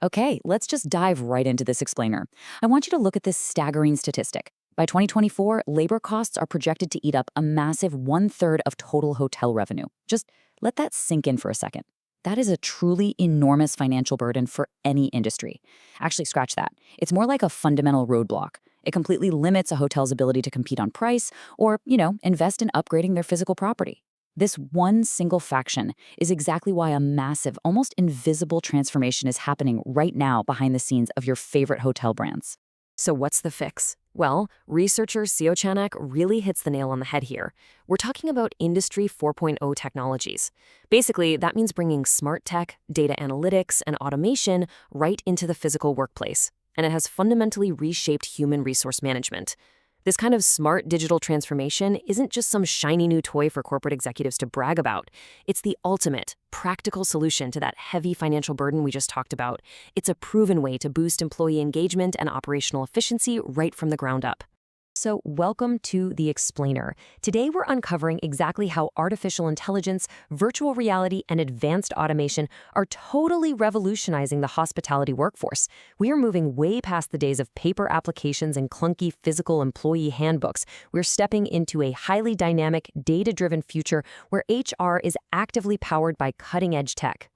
Okay, let's just dive right into this explainer. I want you to look at this staggering statistic. By 2024, labor costs are projected to eat up a massive one-third of total hotel revenue. Just let that sink in for a second. That is a truly enormous financial burden for any industry. Actually, scratch that. It's more like a fundamental roadblock. It completely limits a hotel's ability to compete on price or, invest in upgrading their physical property. This one single faction is exactly why a massive, almost invisible transformation is happening right now behind the scenes of your favorite hotel brands. So what's the fix? Well, researcher Seo Chanak really hits the nail on the head here. We're talking about Industry 4.0 technologies. Basically, that means bringing smart tech, data analytics, and automation right into the physical workplace. And it has fundamentally reshaped human resource management. This kind of smart digital transformation isn't just some shiny new toy for corporate executives to brag about. It's the ultimate, practical solution to that heavy financial burden we just talked about. It's a proven way to boost employee engagement and operational efficiency right from the ground up. So welcome to The Explainer. Today we're uncovering exactly how artificial intelligence, virtual reality, and advanced automation are totally revolutionizing the hospitality workforce. We are moving way past the days of paper applications and clunky physical employee handbooks. We're stepping into a highly dynamic, data-driven future where HR is actively powered by cutting-edge tech.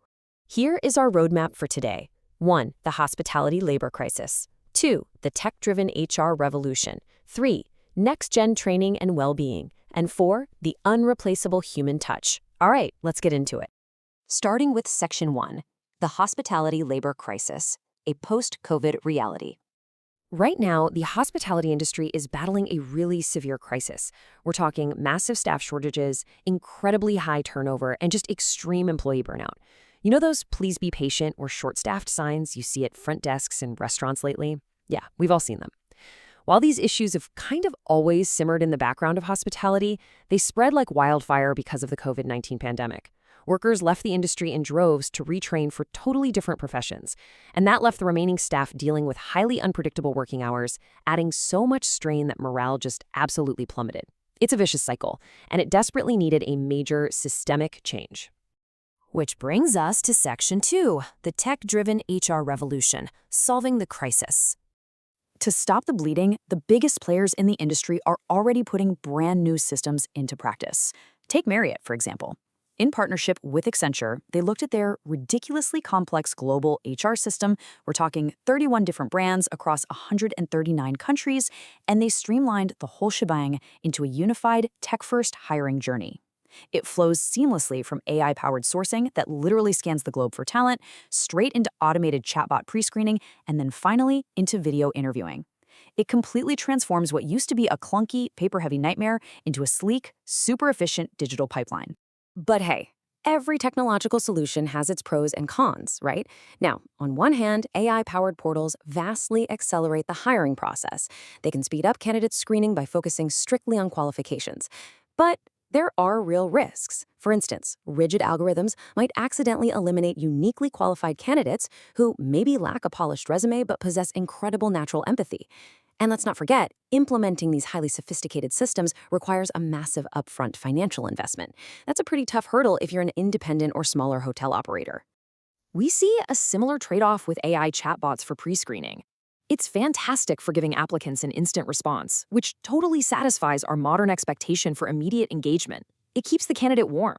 Here is our roadmap for today. 1. The hospitality labor crisis. 2. The tech-driven HR revolution. 3. Next-gen training and well-being. And 4. The unreplaceable human touch. All right, let's get into it. Starting with Section 1, the hospitality labor crisis, a post-COVID reality. Right now, the hospitality industry is battling a really severe crisis. We're talking massive staff shortages, incredibly high turnover, and just extreme employee burnout. You know those "please be patient" or short-staffed signs you see at front desks in restaurants lately? Yeah, we've all seen them. While these issues have kind of always simmered in the background of hospitality, they spread like wildfire because of the COVID-19 pandemic. Workers left the industry in droves to retrain for totally different professions, and that left the remaining staff dealing with highly unpredictable working hours, adding so much strain that morale just absolutely plummeted. It's a vicious cycle, and it desperately needed a major systemic change. Which brings us to Section 2, the tech-driven HR revolution, solving the crisis. To stop the bleeding, the biggest players in the industry are already putting brand new systems into practice. Take Marriott, for example. In partnership with Accenture, they looked at their ridiculously complex global HR system. We're talking 31 different brands across 139 countries, and they streamlined the whole shebang into a unified, tech-first hiring journey. It flows seamlessly from AI-powered sourcing that literally scans the globe for talent, straight into automated chatbot pre-screening, and then finally into video interviewing. It completely transforms what used to be a clunky, paper-heavy nightmare into a sleek, super efficient digital pipeline. But hey, every technological solution has its pros and cons, right? Now, on one hand, AI-powered portals vastly accelerate the hiring process. They can speed up candidate screening by focusing strictly on qualifications. But there are real risks. For instance, rigid algorithms might accidentally eliminate uniquely qualified candidates who maybe lack a polished resume but possess incredible natural empathy. And let's not forget, implementing these highly sophisticated systems requires a massive upfront financial investment. That's a pretty tough hurdle if you're an independent or smaller hotel operator. We see a similar trade-off with AI chatbots for pre-screening. It's fantastic for giving applicants an instant response, which totally satisfies our modern expectation for immediate engagement. It keeps the candidate warm.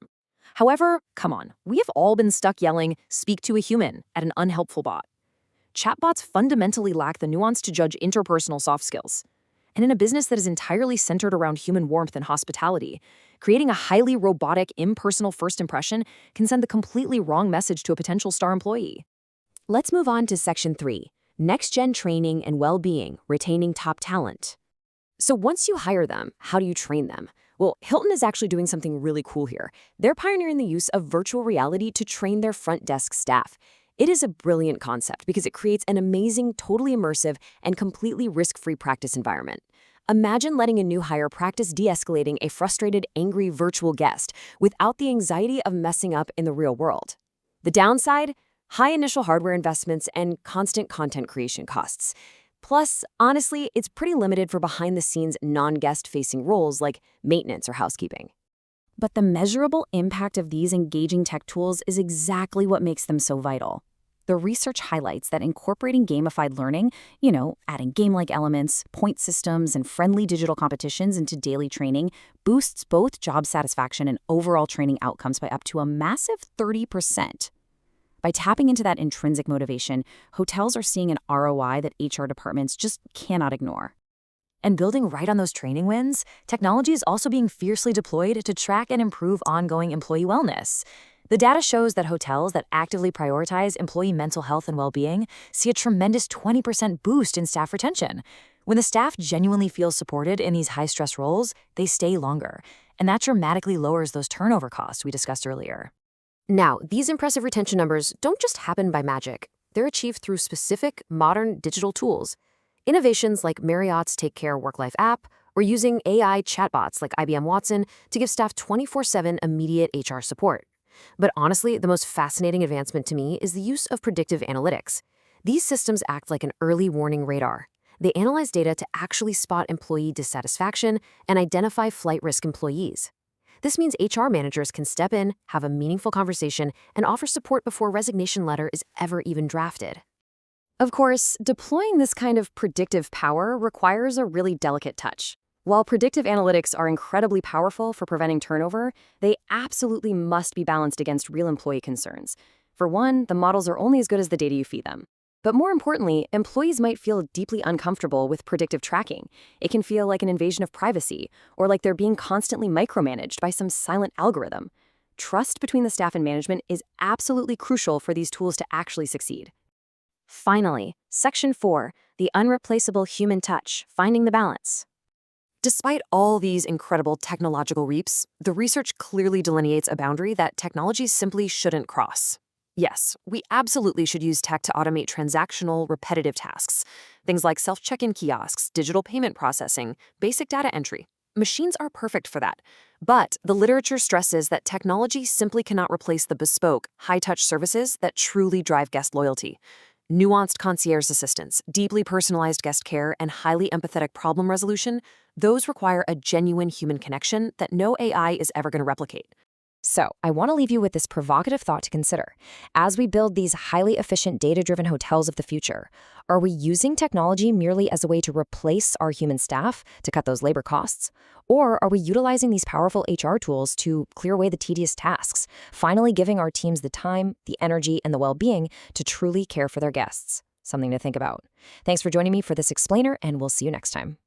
However, come on, we have all been stuck yelling, "Speak to a human," at an unhelpful bot. Chatbots fundamentally lack the nuance to judge interpersonal soft skills. And in a business that is entirely centered around human warmth and hospitality, creating a highly robotic, impersonal first impression can send the completely wrong message to a potential star employee. Let's move on to Section 3. Next-gen training and well-being, retaining top talent. So once you hire them, how do you train them? Well, Hilton is actually doing something really cool here. They're pioneering the use of virtual reality to train their front desk staff. It is a brilliant concept because it creates an amazing, totally immersive, and completely risk-free practice environment. Imagine letting a new hire practice de-escalating a frustrated, angry virtual guest without the anxiety of messing up in the real world. The downside? High initial hardware investments and constant content creation costs. Plus, honestly, it's pretty limited for behind-the-scenes, non-guest-facing roles like maintenance or housekeeping. But the measurable impact of these engaging tech tools is exactly what makes them so vital. The research highlights that incorporating gamified learning, adding game-like elements, point systems, and friendly digital competitions into daily training boosts both job satisfaction and overall training outcomes by up to a massive 30%. By tapping into that intrinsic motivation, hotels are seeing an ROI that HR departments just cannot ignore. And building right on those training wins, technology is also being fiercely deployed to track and improve ongoing employee wellness. The data shows that hotels that actively prioritize employee mental health and well-being see a tremendous 20% boost in staff retention. When the staff genuinely feels supported in these high-stress roles, they stay longer, and that dramatically lowers those turnover costs we discussed earlier. Now, these impressive retention numbers don't just happen by magic. They're achieved through specific, modern digital tools. Innovations like Marriott's Take Care Work-Life app, or using AI chatbots like IBM Watson to give staff 24/7 immediate HR support. But honestly, the most fascinating advancement to me is the use of predictive analytics. These systems act like an early warning radar. They analyze data to actually spot employee dissatisfaction and identify flight risk employees. This means HR managers can step in, have a meaningful conversation, and offer support before a resignation letter is ever even drafted. Of course, deploying this kind of predictive power requires a really delicate touch. While predictive analytics are incredibly powerful for preventing turnover, they absolutely must be balanced against real employee concerns. For one, the models are only as good as the data you feed them. But more importantly, employees might feel deeply uncomfortable with predictive tracking. It can feel like an invasion of privacy, or like they're being constantly micromanaged by some silent algorithm. Trust between the staff and management is absolutely crucial for these tools to actually succeed. Finally, Section 4, the unreplaceable human touch, finding the balance. Despite all these incredible technological leaps, the research clearly delineates a boundary that technologies simply shouldn't cross. Yes, we absolutely should use tech to automate transactional, repetitive tasks. Things like self-check-in kiosks, digital payment processing, basic data entry. Machines are perfect for that. But the literature stresses that technology simply cannot replace the bespoke, high-touch services that truly drive guest loyalty. Nuanced concierge assistance, deeply personalized guest care, and highly empathetic problem resolution, those require a genuine human connection that no AI is ever going to replicate. So, I want to leave you with this provocative thought to consider. As we build these highly efficient, data-driven hotels of the future, are we using technology merely as a way to replace our human staff to cut those labor costs? Or are we utilizing these powerful HR tools to clear away the tedious tasks, finally giving our teams the time, the energy, and the well-being to truly care for their guests? Something to think about. Thanks for joining me for this explainer, and we'll see you next time.